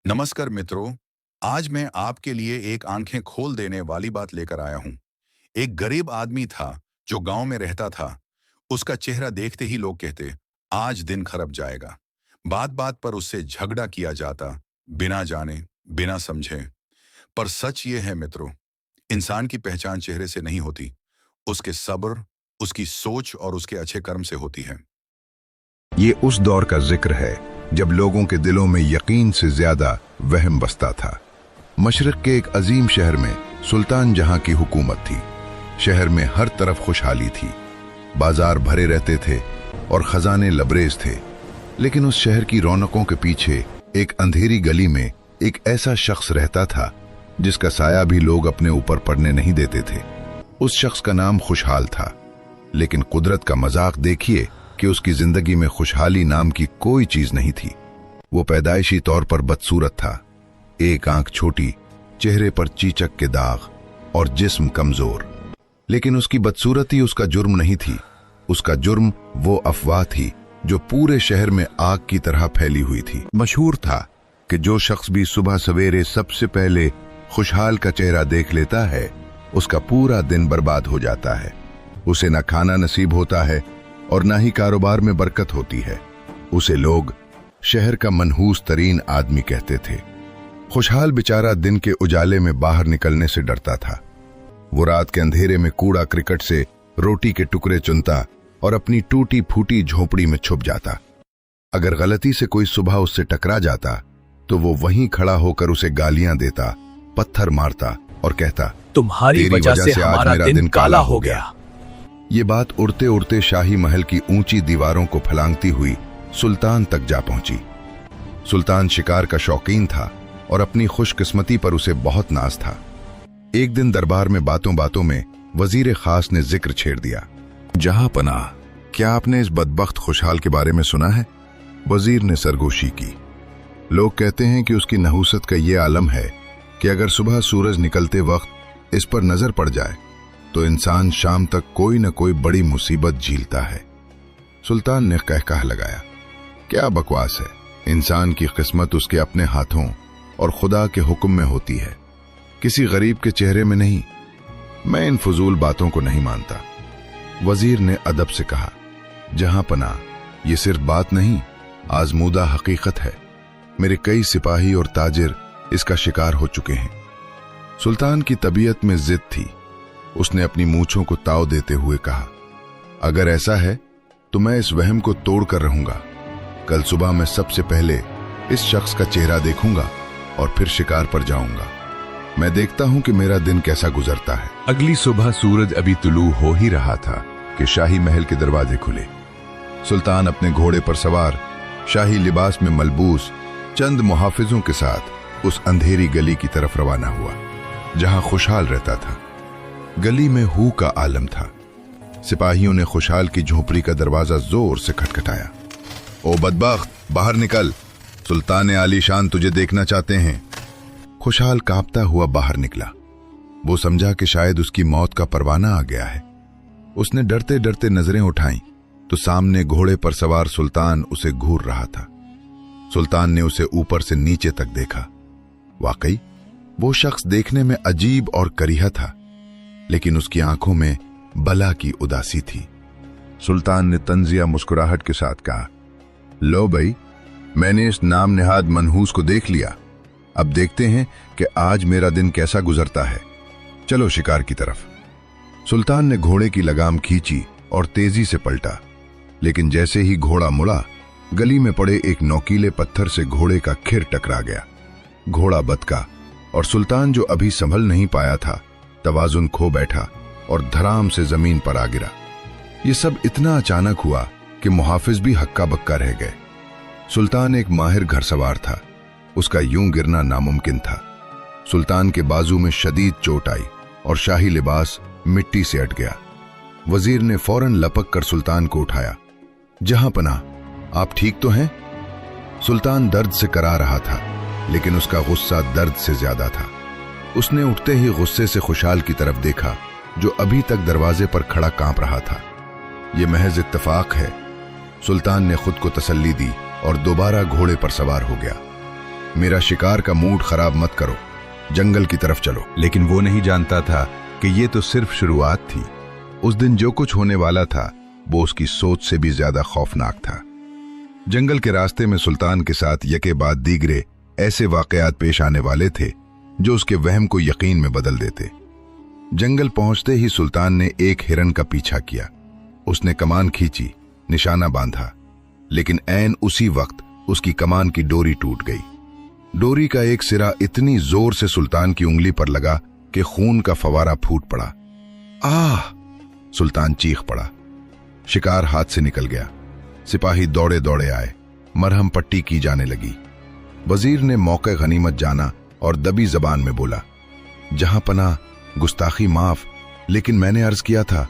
नमस्कार मित्रों। आज मैं आपके लिए एक आंखें खोल देने वाली बात लेकर आया हूं। एक गरीब आदमी था जो गांव में रहता था। उसका चेहरा देखते ही लोग कहते, आज दिन खराब जाएगा। बात बात पर उससे झगड़ा किया जाता, बिना जाने बिना समझे। पर सच ये है मित्रों, इंसान की पहचान चेहरे से नहीं होती, उसके सब्र, उसकी सोच और उसके अच्छे कर्म से होती है। ये उस दौर का जिक्र है जब लोगों के दिलों में यकीन से ज्यादा वहम बसता था। मशरक के एक अजीम शहर में सुल्तान जहां की हुकूमत थी। शहर में हर तरफ खुशहाली थी, बाजार भरे रहते थे और खजाने लबरेज थे। लेकिन उस शहर की रौनकों के पीछे एक अंधेरी गली में एक ऐसा शख्स रहता था जिसका साया भी लोग अपने ऊपर पड़ने नहीं देते थे। उस शख्स का नाम खुशहाल था। लेकिन कुदरत का मजाक देखिए कि उसकी जिंदगी में खुशहाली नाम की कोई चीज नहीं थी। वो पैदाइशी तौर पर बदसूरत था। एक आंख छोटी, चेहरे पर चीचक के दाग और जिस्म कमजोर। लेकिन उसकी बदसूरती उसका जुर्म नहीं थी। उसका जुर्म वो अफवाह थी जो पूरे शहर में आग की तरह फैली हुई थी। मशहूर था कि जो शख्स भी सुबह सवेरे सबसे पहले खुशहाल का चेहरा देख लेता है, उसका पूरा दिन बर्बाद हो जाता है। उसे न खाना नसीब होता है और न ही कारोबार में बरकत होती है। उसे लोग शहर का मनहूस तरीन आदमी कहते थे। खुशहाल बेचारा दिन के उजाले में बाहर निकलने से डरता था। वो रात के अंधेरे में कूड़ा क्रिकेट से रोटी के टुकड़े चुनता और अपनी टूटी फूटी झोपड़ी में छुप जाता। अगर गलती से कोई सुबह उससे टकरा जाता तो वो वहीं खड़ा होकर उसे गालियां देता, पत्थर मारता और कहता, तुम्हारी वजह से हमारा दिन काला हो गया। ये बात उड़ते उड़ते शाही महल की ऊंची दीवारों को फलांगती हुई सुल्तान तक जा पहुंची। सुल्तान शिकार का शौकीन था और अपनी खुशकिस्मती पर उसे बहुत नाज था। एक दिन दरबार में बातों बातों में वजीर खास ने जिक्र छेड़ दिया, जहां पनाह, क्या आपने इस बदबख्त खुशहाल के बारे में सुना है? वजीर ने सरगोशी की। लोग कहते हैं कि उसकी नहूसत का ये आलम है कि अगर सुबह सूरज निकलते वक्त इस पर नजर पड़ जाए तो इंसान शाम तक कोई न कोई बड़ी मुसीबत झीलता है। सुल्तान ने कहकहा लगाया, क्या बकवास है। इंसान की किस्मत उसके अपने हाथों और खुदा के हुक्म में होती है, किसी गरीब के चेहरे में नहीं। मैं इन फजूल बातों को नहीं मानता। वजीर ने अदब से कहा, जहां पना, ये सिर्फ बात नहीं, आजमूदा हकीकत है। मेरे कई सिपाही और ताजिर इसका शिकार हो चुके हैं। सुल्तान की तबीयत में जिद थी। उसने अपनी मूंछों को ताव देते हुए कहा, अगर ऐसा है तो मैं इस वहम को तोड़ कर रहूंगा। कल सुबह मैं सबसे पहले इस शख्स का चेहरा देखूंगा और फिर शिकार पर जाऊंगा। मैं देखता हूं कि मेरा दिन कैसा गुजरता है। अगली सुबह सूरज अभी तुलू हो ही रहा था कि शाही महल के दरवाजे खुले। सुल्तान अपने घोड़े पर सवार, शाही लिबास में मलबूस, चंद मुहाफिजों के साथ उस अंधेरी गली की तरफ रवाना हुआ जहां खुशहाल रहता था। गली में हू का आलम था। सिपाहियों ने खुशहाल की झोपड़ी का दरवाजा जोर से खटखटाया। ओ बदबख्त, बाहर निकल, सुल्तान आलीशान तुझे देखना चाहते हैं। खुशहाल कांपता हुआ बाहर निकला। वो समझा कि शायद उसकी मौत का परवाना आ गया है। उसने डरते डरते नजरें उठाईं तो सामने घोड़े पर सवार सुल्तान उसे घूर रहा था। सुल्तान ने उसे ऊपर से नीचे तक देखा। वाकई वो शख्स देखने में अजीब और करीहा था, लेकिन उसकी आंखों में बला की उदासी थी। सुल्तान ने तंजिया मुस्कुराहट के साथ कहा, लो भाई, मैंने इस नाम निहाद मनहूस को देख लिया। अब देखते हैं कि आज मेरा दिन कैसा गुजरता है। चलो शिकार की तरफ। सुल्तान ने घोड़े की लगाम खींची और तेजी से पलटा। लेकिन जैसे ही घोड़ा मुड़ा, गली में पड़े एक नोकीले पत्थर से घोड़े का खिर टकरा गया। घोड़ा बदका और सुल्तान, जो अभी संभल नहीं पाया था, तवाजुन खो बैठा और धराम से जमीन पर आ गिरा। ये सब इतना अचानक हुआ कि मुहाफिज भी हक्का बक्का रह गए। सुल्तान एक माहिर घड़सवार था। उसका यूं गिरना नामुमकिन था। सुल्तान के बाजू में शदीद चोट आई और शाही लिबास मिट्टी से अट गया। वजीर ने फौरन लपक कर सुल्तान को उठाया। जहां पनाह, आप ठीक तो हैं? सुल्तान दर्द से करा रहा था, लेकिन उसका गुस्सा दर्द से ज्यादा था। उसने उठते ही गुस्से से खुशहाल की तरफ देखा, जो अभी तक दरवाजे पर खड़ा कांप रहा था। यह महज इत्तेफाक है। सुल्तान ने खुद को तसल्ली दी और दोबारा घोड़े पर सवार हो गया। میرا شکار کا موڈ خراب مت کرو، جنگل کی طرف چلو۔ لیکن وہ نہیں جانتا تھا کہ یہ تو صرف شروعات تھی۔ اس دن جو کچھ ہونے والا تھا وہ اس کی سوچ سے بھی زیادہ خوفناک تھا۔ جنگل کے راستے میں سلطان کے ساتھ یکے بعد دیگرے ایسے واقعات پیش آنے والے تھے جو اس کے وہم کو یقین میں بدل دیتے۔ جنگل پہنچتے ہی سلطان نے ایک ہرن کا پیچھا کیا۔ اس نے کمان کھینچی، نشانہ باندھا، لیکن عین اسی وقت اس کی کمان کی ڈوری ٹوٹ گئی۔ ڈوری کا ایک سرا اتنی زور سے سلطان کی انگلی پر لگا کہ خون کا فوارہ پھوٹ پڑا۔ آہ! سلطان چیخ پڑا۔ شکار ہاتھ سے نکل گیا۔ سپاہی دوڑے دوڑے آئے، مرہم پٹی کی جانے لگی۔ وزیر نے موقع غنیمت جانا اور دبی زبان میں بولا، جہاں پناہ، گستاخی معاف، لیکن میں نے عرض کیا تھا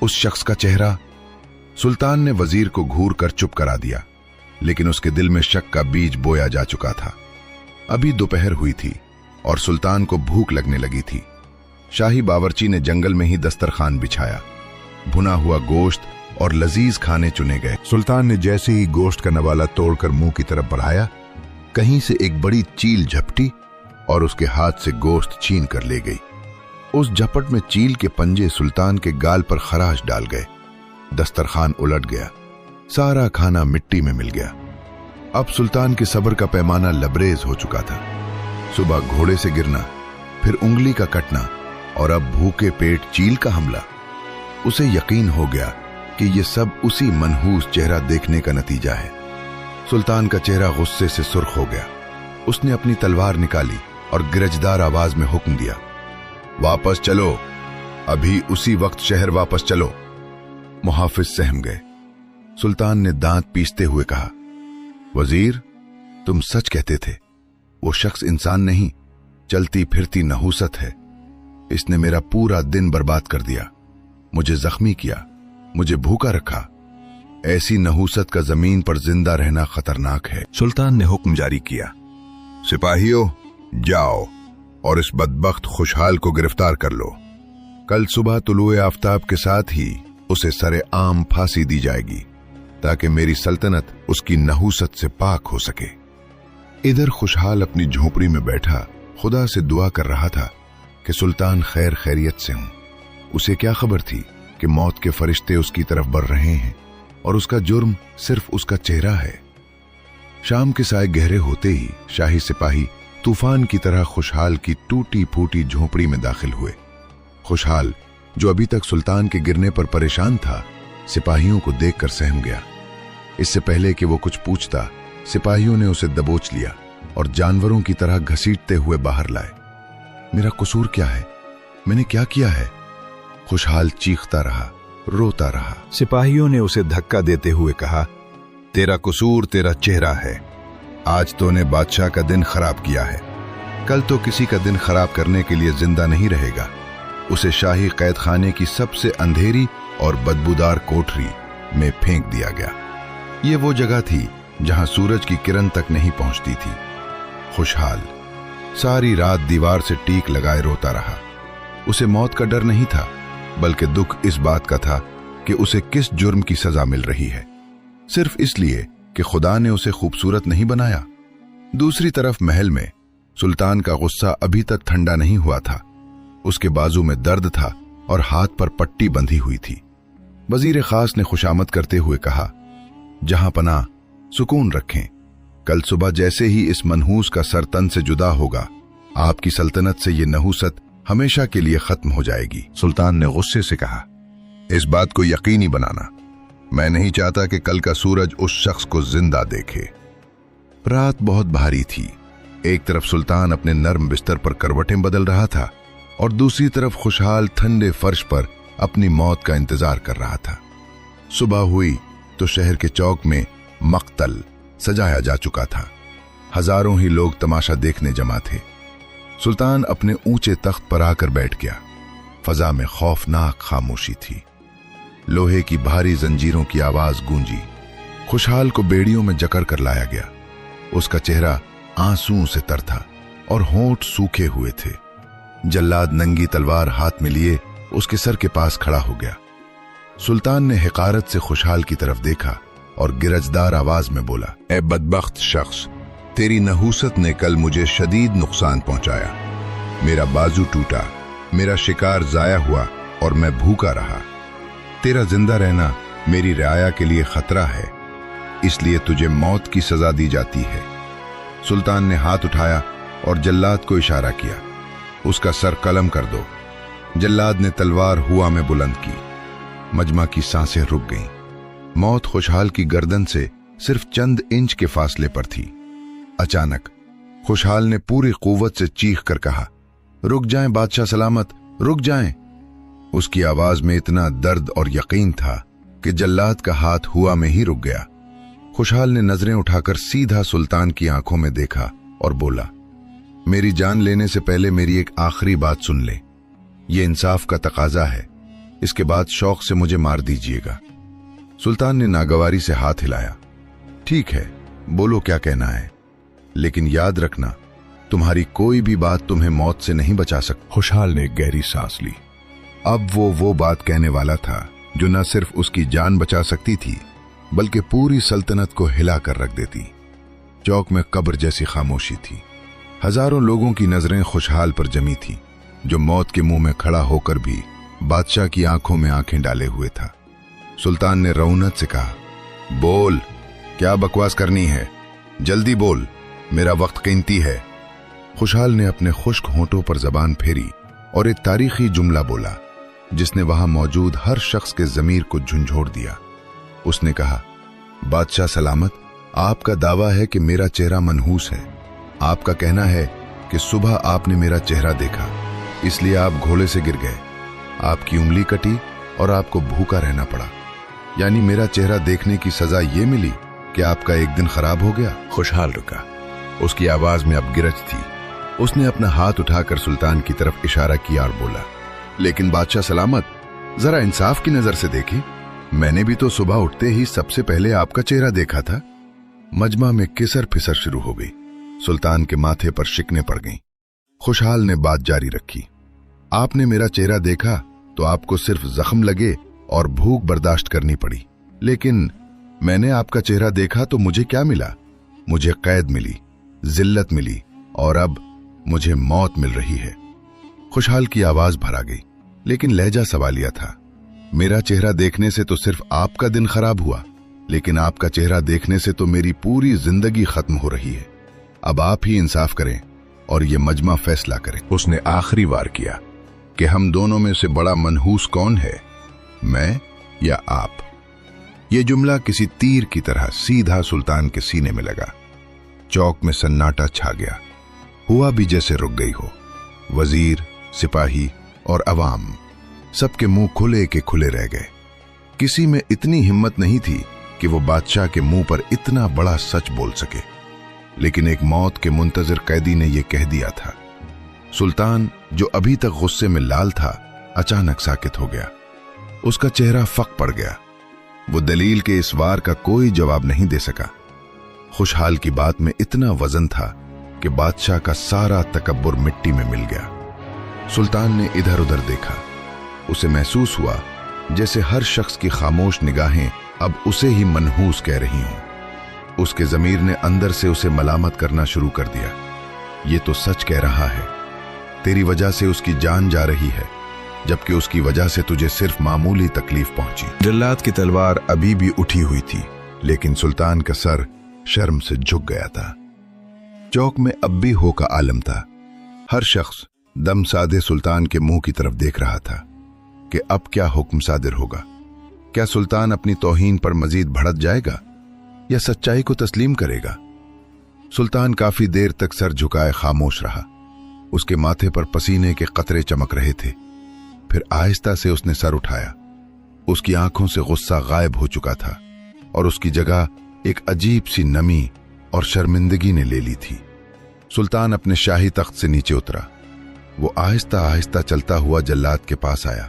اس شخص کا چہرہ۔ سلطان نے وزیر کو گھور کر چپ کرا دیا، لیکن اس کے دل میں شک کا بیج بویا جا چکا تھا۔ ابھی دوپہر ہوئی تھی اور سلطان کو بھوک لگنے لگی تھی۔ شاہی باورچی نے جنگل میں ہی دسترخوان بچھایا۔ بھنا ہوا گوشت اور لذیذ کھانے چنے گئے۔ سلطان نے جیسے ہی گوشت کا نوالا توڑ کر منہ کی طرف بڑھایا، کہیں سے ایک بڑی چیل جھپٹی اور اس کے ہاتھ سے گوشت چھین کر لے گئی۔ اس جھپٹ میں چیل کے پنجے سلطان کے گال پر خراش ڈال گئے۔ دسترخوان الٹ گیا، سارا کھانا مٹی میں مل گیا۔ اب سلطان کے صبر کا پیمانہ لبریز ہو چکا تھا۔ صبح گھوڑے سے گرنا، پھر انگلی کا کٹنا، اور اب بھوکے پیٹ چیل کا حملہ۔ اسے یقین ہو گیا کہ یہ سب اسی منحوس چہرہ دیکھنے کا نتیجہ ہے۔ سلطان کا چہرہ غصے سے سرخ ہو گیا۔ اس نے اپنی تلوار نکالی اور گرجدار آواز میں حکم دیا، واپس چلو، ابھی اسی وقت شہر واپس چلو۔ محافظ سہم گئے۔ سلطان نے دانت پیستے ہوئے کہا، وزیر، تم سچ کہتے تھے، وہ شخص انسان نہیں، چلتی پھرتی نحوست ہے۔ اس نے میرا پورا دن برباد کر دیا، مجھے زخمی کیا، مجھے بھوکا رکھا۔ ایسی نحوست کا زمین پر زندہ رہنا خطرناک ہے۔ سلطان نے حکم جاری کیا، سپاہیوں، جاؤ اور اس بدبخت خوشحال کو گرفتار کر لو۔ کل صبح طلوع آفتاب کے ساتھ ہی اسے سرے عام پھانسی دی جائے گی، تاکہ میری سلطنت اس کی نحوست سے پاک ہو سکے۔ ادھر خوشحال اپنی جھونپڑی میں بیٹھا خدا سے دعا کر رہا تھا کہ سلطان خیر خیریت سے ہوں۔ اسے کیا خبر تھی کہ موت کے فرشتے اس کی طرف بڑھ رہے ہیں اور اس کا جرم صرف اس کا چہرہ ہے۔ شام کے سائے گہرے ہوتے ہی شاہی سپاہی طوفان کی طرح خوشحال کی ٹوٹی پھوٹی جھونپڑی میں داخل ہوئے۔ خوشحال، جو ابھی تک سلطان کے گرنے پر پریشان تھا، سپاہیوں کو دیکھ کر سہم گیا۔ اس سے پہلے کہ وہ کچھ پوچھتا، سپاہیوں نے اسے دبوچ لیا اور جانوروں کی طرح گھسیٹتے ہوئے باہر لائے۔ میرا قصور کیا ہے؟ میں نے کیا کیا ہے؟ خوشحال چیختا رہا، روتا رہا۔ سپاہیوں نے اسے دھکا دیتے ہوئے کہا، تیرا قصور تیرا چہرہ ہے۔ آج تو نے بادشاہ کا دن خراب کیا ہے، کل تو کسی کا دن خراب کرنے کے لیے زندہ نہیں رہے گا۔ اسے شاہی قید خانے کی سب سے اندھیری اور بدبودار کوٹری میں پھینک دیا گیا۔ یہ وہ جگہ تھی جہاں سورج کی کرن تک نہیں پہنچتی تھی۔ خوشحال ساری رات دیوار سے ٹیک لگائے روتا رہا۔ اسے موت کا ڈر نہیں تھا، بلکہ دکھ اس بات کا تھا کہ اسے کس جرم کی سزا مل رہی ہے، صرف اس لیے کہ خدا نے اسے خوبصورت نہیں بنایا۔ دوسری طرف محل میں سلطان کا غصہ ابھی تک ٹھنڈا نہیں ہوا تھا۔ اس کے بازو میں درد تھا اور ہاتھ پر پٹی بندھی ہوئی تھی۔ وزیر خاص نے خوشامد کرتے ہوئے کہا، جہاں پناہ، سکون رکھیں، کل صبح جیسے ہی اس منحوس کا سر تن سے جدا ہوگا، آپ کی سلطنت سے یہ نحوست ہمیشہ کے لیے ختم ہو جائے گی۔ سلطان نے غصے سے کہا، اس بات کو یقینی بنانا، میں نہیں چاہتا کہ کل کا سورج اس شخص کو زندہ دیکھے۔ رات بہت بھاری تھی۔ ایک طرف سلطان اپنے نرم بستر پر کروٹیں بدل رہا تھا اور دوسری طرف خوشحال ٹھنڈے فرش پر اپنی موت کا انتظار کر رہا تھا۔ صبح ہوئی تو شہر کے چوک میں مقتل سجایا جا چکا تھا۔ ہزاروں ہی لوگ تماشا دیکھنے جمع تھے۔ سلطان اپنے اونچے تخت پر آ کر بیٹھ گیا۔ فضا میں خوفناک خاموشی تھی۔ لوہے کی بھاری زنجیروں کی آواز گونجی۔ خوشحال کو بیڑیوں میں جکڑ کر لایا گیا۔ اس کا چہرہ آنسوؤں سے تر تھا اور ہونٹ سوکھے ہوئے تھے۔ جلاد ننگی تلوار ہاتھ میں لیے اس کے سر کے پاس کھڑا ہو گیا۔ سلطان نے حقارت سے خوشحال کی طرف دیکھا اور گرجدار آواز میں بولا، اے بدبخت شخص، तेरी नहूसत ने कल मुझे शदीद नुकसान पहुंचाया। मेरा बाजू टूटा, मेरा शिकार जाया हुआ और मैं भूखा रहा। तेरा जिंदा रहना मेरी रियाया के लिए खतरा है, इसलिए तुझे मौत की सजा दी जाती है। सुल्तान ने हाथ उठाया और जल्लाद को इशारा किया, उसका सर कलम कर दो। जल्लाद ने तलवार हुआ में बुलंद की। मजमा की सांसें रुक गईं। मौत खुशहाल की गर्दन से सिर्फ चंद इंच के फासले पर थी। अचानक खुशहाल ने पूरी कुव्वत से चीख कर कहा, रुक जाएं बादशाह सलामत, रुक जाएं। उसकी आवाज में इतना दर्द और यकीन था कि जल्लाद का हाथ हुआ में ही रुक गया। खुशहाल ने नजरें उठाकर सीधा सुल्तान की आंखों में देखा और बोला, मेरी जान लेने से पहले मेरी एक आखिरी बात सुन ले। ये इंसाफ का तकाजा है, इसके बाद शौक से मुझे मार दीजिएगा। सुल्तान ने नागवारी से हाथ हिलाया। ठीक है, बोलो क्या कहना है, लेकिन याद रखना तुम्हारी कोई भी बात तुम्हें मौत से नहीं बचा सकती। खुशहाल ने गहरी सांस ली। अब वो बात कहने वाला था जो न सिर्फ उसकी जान बचा सकती थी बल्कि पूरी सल्तनत को हिला कर रख देती। चौक में कब्र जैसी खामोशी थी। हजारों लोगों की नजरें खुशहाल पर जमी थी, जो मौत के मुंह में खड़ा होकर भी बादशाह की आंखों में आंखें डाले हुए था। सुल्तान ने रऊनत से कहा, बोल, क्या बकवास करनी है, जल्दी बोल, मेरा वक्त कीमती है। खुशहाल ने अपने खुश्क होंठों पर जबान फेरी और एक तारीखी जुमला बोला जिसने वहां मौजूद हर शख्स के जमीर को झंझोड़ दिया। उसने कहा, बादशाह सलामत, आपका दावा है कि मेरा चेहरा मनहूस है। आपका कहना है कि सुबह आपने मेरा चेहरा देखा, इसलिए आप घोड़े से गिर गए, आपकी उंगली कटी और आपको भूखा रहना पड़ा। यानी मेरा चेहरा देखने की सजा ये मिली कि आपका एक दिन खराब हो गया। खुशहाल रुका। उसकी आवाज में अब गिरज थी। उसने अपना हाथ उठाकर सुल्तान की तरफ इशारा किया और बोला, लेकिन बादशाह सलामत, जरा इंसाफ की नजर से देखें, मैंने भी तो सुबह उठते ही सबसे पहले आपका चेहरा देखा था। मजमा में किसर फिसर शुरू हो गई। सुल्तान के माथे पर शिकने पड़ गईं। खुशहाल ने बात जारी रखी, आपने मेरा चेहरा देखा तो आपको सिर्फ जख्म लगे और भूख बर्दाश्त करनी पड़ी, लेकिन मैंने आपका चेहरा देखा तो मुझे क्या मिला? मुझे कैद मिली, जिल्लत मिली और अब मुझे मौत मिल रही है। खुशहाल की आवाज भर आ गई, लेकिन लहजा सवालिया था। मेरा चेहरा देखने से तो सिर्फ आपका दिन खराब हुआ, लेकिन आपका चेहरा देखने से तो मेरी पूरी जिंदगी खत्म हो रही है। अब आप ही इंसाफ करें और ये मजमा फैसला करें। उसने आखिरी वार किया कि हम दोनों में से बड़ा मनहूस कौन है, मैं या आप? ये जुमला किसी तीर की तरह सीधा सुल्तान के सीने में लगा। चौक में सन्नाटा छा गया। हुआ भी जैसे रुक गई हो। वजीर, सिपाही और अवाम सबके मुंह खुले के खुले रह गए। किसी में इतनी हिम्मत नहीं थी कि वो बादशाह के मुंह पर इतना बड़ा सच बोल सके, लेकिन एक मौत के मुंतजर कैदी ने यह कह दिया था। सुल्तान, जो अभी तक गुस्से में लाल था, अचानक साकित हो गया। उसका चेहरा फक पड़ गया। वो दलील के इस वार का कोई जवाब नहीं दे सका। खुशहाल की बात में इतना वजन था कि बादशाह का सारा तकब्बुर मिट्टी में मिल गया। सुल्तान ने इधर उधर देखा। उसे महसूस हुआ जैसे हर शख्स की खामोश निगाहें अब उसे ही मनहूस कह रही हों। उसके ज़मीर ने अंदर से उसे मलामत करना शुरू कर दिया। ये तो सच कह रहा है, तेरी वजह से उसकी जान जा रही है, जबकि उसकी वजह से तुझे सिर्फ मामूली तकलीफ पहुंची। जल्लाद की तलवार अभी भी उठी हुई थी, लेकिन सुल्तान का सर शर्म से झुक गया था। चौक में अब भी हो का आलम था। हर शख्स दम साधे सुल्तान के मुंह की तरफ देख रहा था कि अब क्या हुक्म सादिर होगा। क्या सुल्तान अपनी तौहीन पर मजीद भड़क जाएगा या सच्चाई को तस्लीम करेगा? सुल्तान काफी देर तक सर झुकाए खामोश रहा। उसके माथे पर पसीने के कतरे चमक रहे थे। फिर आहिस्ता से उसने सर उठाया। उसकी आंखों से गुस्सा गायब हो चुका था और उसकी जगह एक अजीब सी नमी और शर्मिंदगी ने ले ली थी। सुल्तान अपने शाही तख्त से नीचे उतरा। वो आहिस्ता आहिस्ता चलता हुआ जल्लाद के पास आया।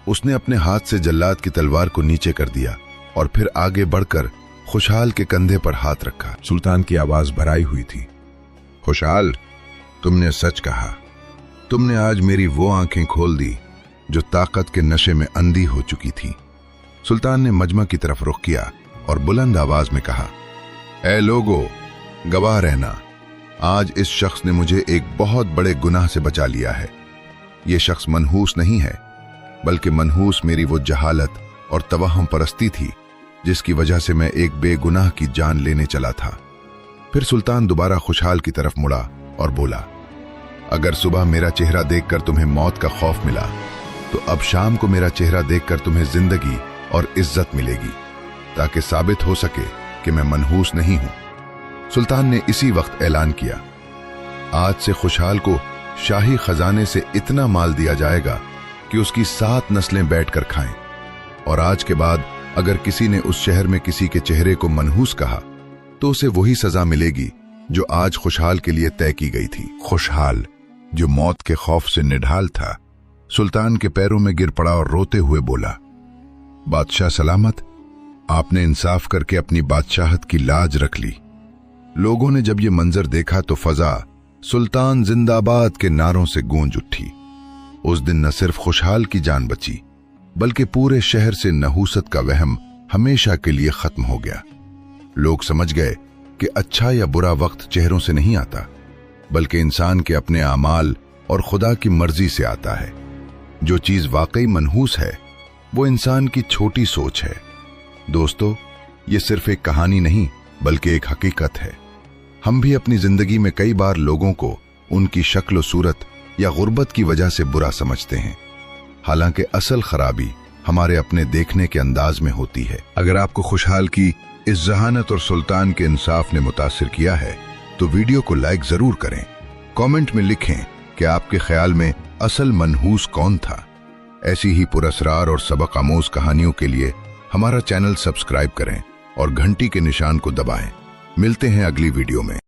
उसने अपने हाथ से जल्लाद की तलवार को नीचे कर दिया और फिर आगे बढ़कर खुशहाल के कंधे पर हाथ रखा। सुल्तान की आवाज भराई हुई थी। खुशहाल, तुमने सच कहा। तुमने आज मेरी वो आंखें खोल दी जो ताकत के नशे में अंधी हो चुकी थी। सुल्तान ने मजमा की तरफ रुख किया और बुलंद आवाज में कहा, ऐ लोगो, गवाह रहना, आज इस शख्स ने मुझे एक बहुत बड़े गुनाह से बचा लिया है। ये शख्स मनहूस नहीं है, बल्कि मनहूस मेरी वो जहालत और तवहम परस्ती थी जिसकी वजह से मैं एक बेगुनाह की जान लेने चला था। फिर सुल्तान दोबारा खुशहाल की तरफ मुड़ा और बोला, अगर सुबह मेरा चेहरा देखकर तुम्हें मौत का खौफ मिला, तो अब शाम को मेरा चेहरा देखकर तुम्हें जिंदगी और इज्जत मिलेगी, ताकि साबित हो सके कि मैं मनहूस नहीं हूं। सुल्तान ने इसी वक्त ऐलान किया, आज से खुशहाल को शाही खजाने से इतना माल दिया जाएगा कि उसकी 7 नस्लें बैठकर खाएं, और आज के बाद अगर किसी ने उस शहर में किसी के चेहरे को मनहूस कहा तो उसे वही सजा मिलेगी जो आज खुशहाल के लिए तय की गई थी। खुशहाल, जो मौत के खौफ से निढाल था, सुल्तान के पैरों में गिर पड़ा और रोते हुए बोला, बादशाह सलामत, आपने इंसाफ करके अपनी बादशाहत की लाज रख ली। लोगों ने जब ये मंजर देखा तो फजा सुल्तान जिंदाबाद के नारों से गूंज उठी। उस दिन न सिर्फ खुशहाल की जान बची, बल्कि पूरे शहर से नहूसत का वहम हमेशा के लिए खत्म हो गया। लोग समझ गए कि अच्छा या बुरा वक्त चेहरों से नहीं आता, बल्कि इंसान के अपने आमाल और खुदा की मर्जी से आता है। जो चीज वाकई मनहूस है वो इंसान की छोटी सोच है। दोस्तों, ये सिर्फ एक कहानी नहीं बल्कि एक हकीकत है। हम भी अपनी जिंदगी में कई बार लोगों को उनकी शक्ल सूरत या गुर्बत की वजह से बुरा समझते हैं, हालांकि असल खराबी हमारे अपने देखने के अंदाज में होती है। अगर आपको खुशहाल की इस जहानत और सुल्तान के इंसाफ ने मुतासिर किया है तो वीडियो को लाइक जरूर करें। कमेंट में लिखें कि आपके ख्याल में असल मनहूस कौन था। ऐसी ही पुरअसरार और सबक आमोज कहानियों के लिए हमारा चैनल सब्सक्राइब करें और घंटी के निशान को दबाएं। मिलते हैं अगली वीडियो में।